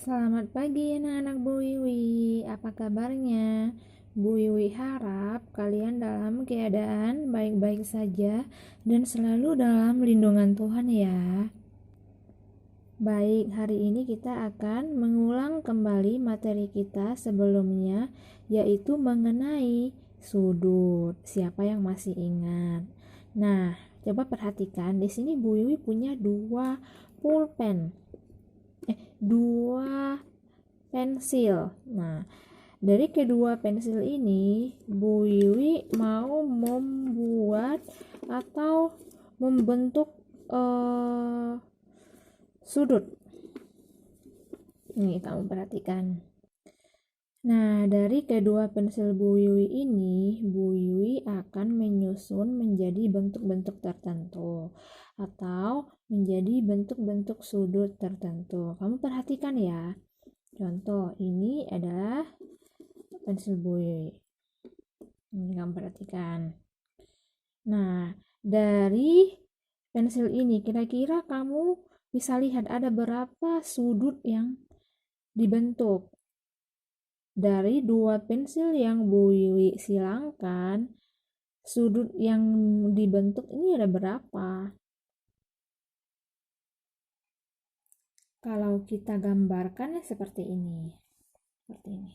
Selamat pagi anak-anak Bu Wiwi, apa kabarnya? Bu Wiwi harap kalian dalam keadaan baik-baik saja dan selalu dalam lindungan Tuhan ya. Baik, hari ini kita akan mengulang kembali materi kita sebelumnya, yaitu mengenai sudut. Siapa yang masih ingat? Nah, coba perhatikan, di sini Bu Wiwi punya dua pensil. Nah, dari kedua pensil ini, Bu Wiwi mau membuat atau membentuk sudut. Nih, kamu perhatikan. Nah, dari kedua pensil Bu Wiwi ini, Bu Wiwi akan menyusun menjadi bentuk-bentuk tertentu atau menjadi bentuk-bentuk sudut tertentu. Kamu perhatikan ya. Contoh, ini adalah pensil Bu Wiwi. Ini kamu perhatikan. Nah, dari pensil ini kira-kira kamu bisa lihat ada berapa sudut yang dibentuk. Dari dua pensil yang Bu Wiwi silangkan, sudut yang dibentuk ini ada berapa? Kalau kita gambarkan seperti ini. Seperti ini.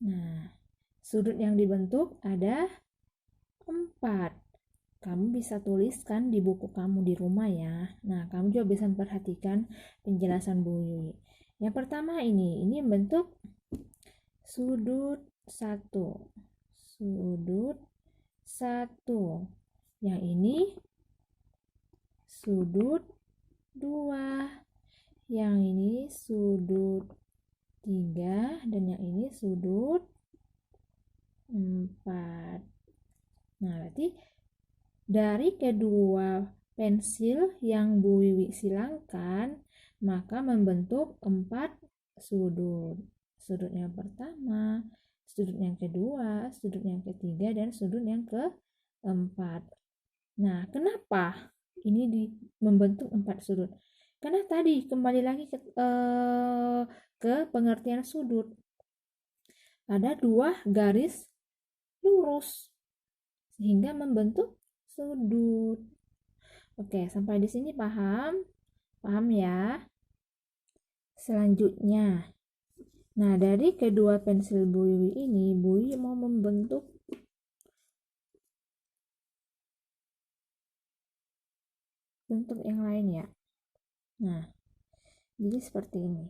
Nah, sudut yang dibentuk ada 4. Kamu bisa tuliskan di buku kamu di rumah ya. Nah, kamu juga bisa memperhatikan penjelasan Bu Wiwi. Yang pertama ini bentuk sudut 1. Sudut 1. Yang ini sudut 2. Yang ini sudut 3 dan yang ini sudut 4. Nah, berarti dari kedua pensil yang Bu Wiwi silangkan, maka membentuk 4 sudut. Sudut yang pertama, sudut yang kedua, sudut yang ketiga, dan sudut yang keempat. Nah, kenapa ini membentuk 4 sudut? Karena tadi kembali lagi ke pengertian sudut. Ada 2 garis lurus sehingga membentuk sudut. Oke, sampai di sini paham? Paham ya? Selanjutnya, nah dari kedua pensil Bu Wiwi ini, Bu Wiwi mau membentuk bentuk yang lain ya. Nah, jadi seperti ini.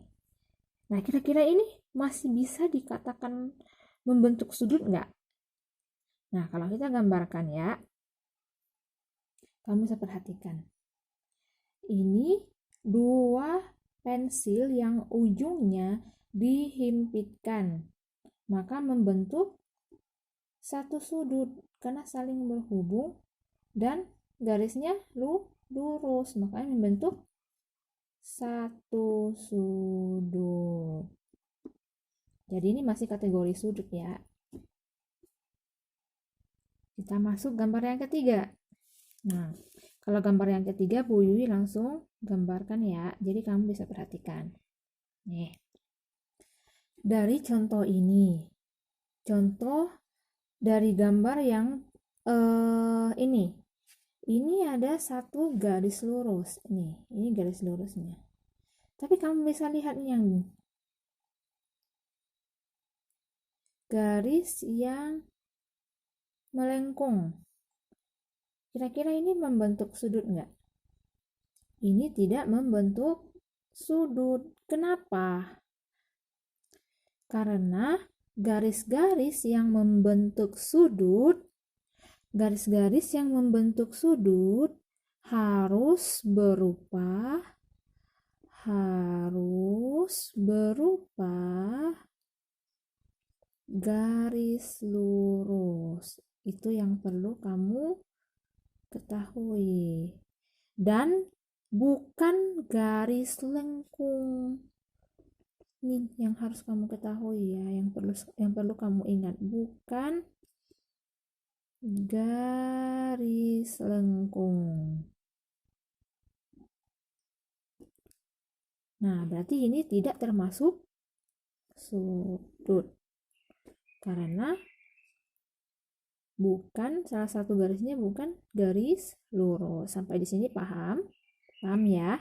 Nah, kira-kira ini masih bisa dikatakan membentuk sudut nggak? Nah, kalau kita gambarkan ya, kamu bisa perhatikan. Ini 2 pensil yang ujungnya dihimpitkan, maka membentuk satu sudut karena saling berhubung dan garisnya lurus, makanya membentuk satu sudut. Jadi ini masih kategori sudut ya. Kita masuk gambar yang ketiga. Nah, kalau gambar yang ketiga Bu Wiwi langsung gambarkan ya. Jadi kamu bisa perhatikan. Nih. Dari contoh ini. Contoh dari gambar yang ini. Ini ada satu garis lurus. Ini garis lurusnya. Tapi kamu bisa lihat yang garis yang melengkung. Kira-kira ini membentuk sudut enggak? Ini tidak membentuk sudut. Kenapa? Karena garis-garis yang membentuk sudut, harus berupa garis lurus. Itu yang perlu kamu ketahui. Dan bukan garis lengkung. Ini yang harus kamu ketahui ya, yang perlu kamu ingat, bukan garis lengkung. Nah, berarti ini tidak termasuk sudut. Karena bukan, salah satu garisnya bukan garis lurus. Sampai di sini paham? Paham ya?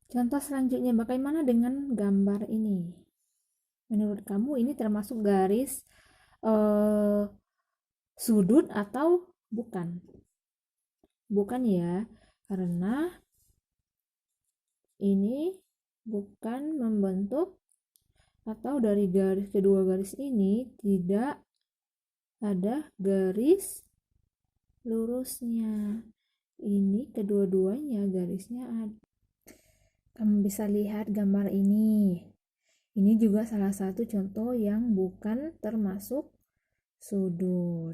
Contoh selanjutnya, bagaimana dengan gambar ini? Menurut kamu ini termasuk garis sudut atau bukan? Bukan ya, karena ini bukan membentuk, atau dari kedua garis ini tidak ada garis lurusnya. Ini kedua-duanya garisnya ada. Kamu bisa lihat gambar ini. Ini juga salah satu contoh yang bukan termasuk sudut.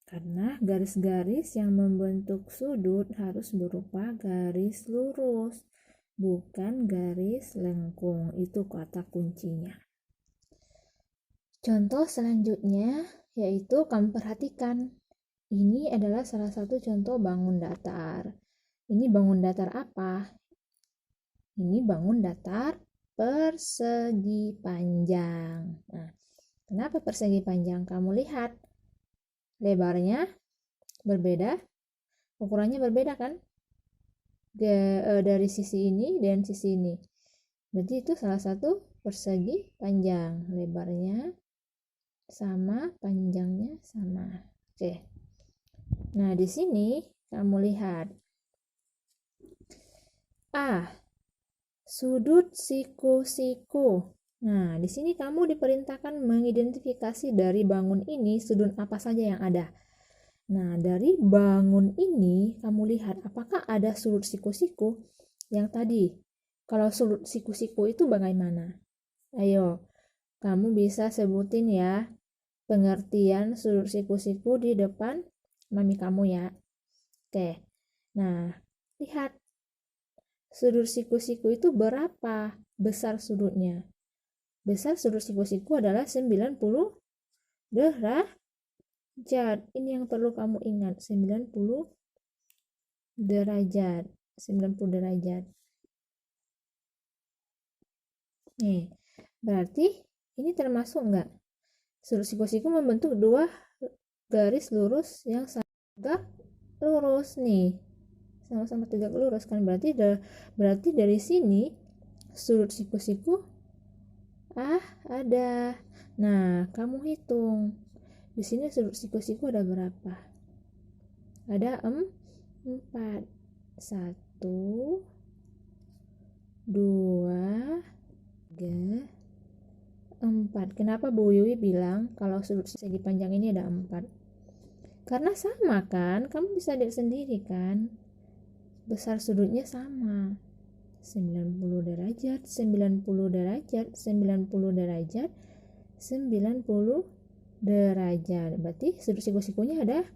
Karena garis-garis yang membentuk sudut harus berupa garis lurus, bukan garis lengkung. Itu kata kuncinya. Contoh selanjutnya yaitu kamu perhatikan. Ini adalah salah satu contoh bangun datar. Ini bangun datar apa? Ini bangun datar persegi panjang. Nah, kenapa persegi panjang? Kamu lihat, lebarnya berbeda, ukurannya berbeda kan? Dari sisi ini dan sisi ini. Berarti itu salah satu persegi panjang. Lebarnya sama, panjangnya sama. Oke. Nah, di sini kamu lihat. Sudut siku-siku. Nah, di sini kamu diperintahkan mengidentifikasi dari bangun ini sudut apa saja yang ada. Nah, dari bangun ini kamu lihat apakah ada sudut siku-siku yang tadi. Kalau sudut siku-siku itu bagaimana? Ayo, kamu bisa sebutin ya pengertian sudut siku-siku di depan mami kamu ya. Oke. Nah, lihat. Sudut siku-siku itu berapa besar sudutnya? Besar sudut siku-siku adalah 90 derajat. Ini yang perlu kamu ingat, 90 derajat. 90 derajat. Nih, berarti ini termasuk enggak? Sudut siku-siku membentuk dua garis lurus yang tegak lurus nih. Sama-sama tegak lurus kan, berarti dari sini sudut siku-siku ada. Nah, kamu hitung di sini sudut siku-siku ada berapa? Ada 4. 1 2 3 4. Kenapa Bu Yui bilang kalau sudut segi panjang ini ada 4? Karena sama kan, kamu bisa lihat sendiri kan, besar sudutnya sama, 90 derajat, 90 derajat, 90 derajat, 90 derajat. Berarti sudut siku-sikunya ada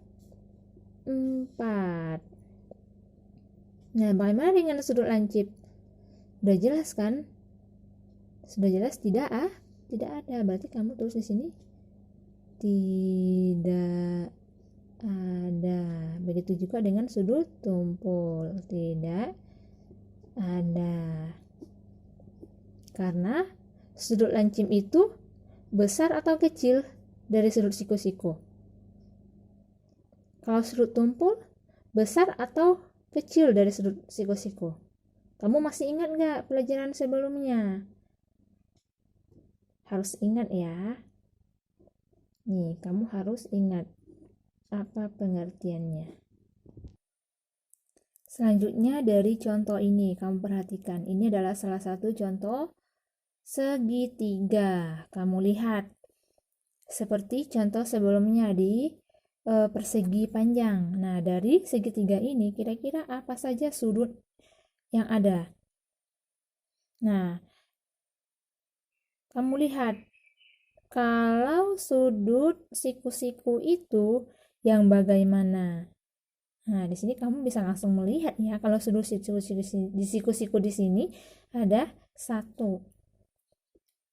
4. Nah, bagaimana dengan sudut lancip? Udah jelas kan? Sudah jelas tidak ada. Berarti kamu tulis di sini tidak ada. Begitu juga dengan sudut tumpul, tidak ada. Karena sudut lancip itu besar atau kecil dari sudut siku-siku? Kalau sudut tumpul besar atau kecil dari sudut siku-siku? Kamu masih ingat nggak pelajaran sebelumnya? Harus ingat ya. Nih, kamu harus ingat apa pengertiannya. Selanjutnya dari contoh ini, kamu perhatikan. Ini adalah salah satu contoh segitiga. Kamu lihat. Seperti contoh sebelumnya di persegi panjang. Nah, dari segitiga ini kira-kira apa saja sudut yang ada? Nah, kamu lihat. Kalau sudut siku-siku itu yang bagaimana? Nah, di sini kamu bisa langsung melihat ya, kalau sudut siku-siku di sini ada 1,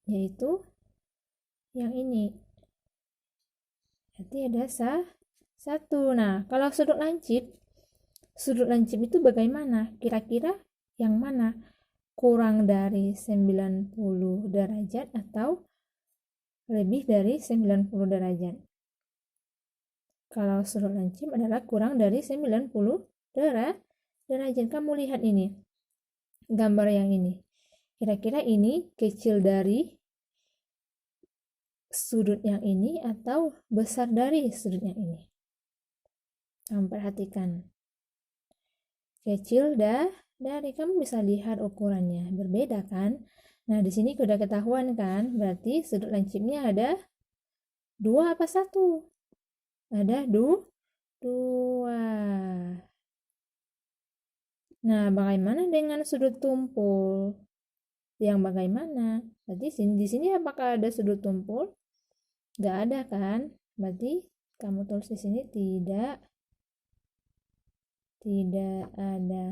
yaitu yang ini. Berarti ada 1. Nah, kalau sudut lancip itu bagaimana? Kira-kira yang mana? kurang dari 90 derajat atau lebih dari 90 derajat. Kalau sudut lancip adalah kurang dari 90 derajat. Kamu lihat ini, gambar yang ini. Kira-kira ini kecil dari sudut yang ini atau besar dari sudut yang ini? Kamu perhatikan. Kecil dari, kamu bisa lihat ukurannya. Berbeda kan? Nah, di sini sudah ketahuan kan? Berarti sudut lancipnya ada 2 apa 1? Ada 2. Nah, bagaimana dengan sudut tumpul? Yang bagaimana? Berarti di sini apakah ada sudut tumpul? Nggak ada kan? Berarti kamu tulis di sini tidak ada.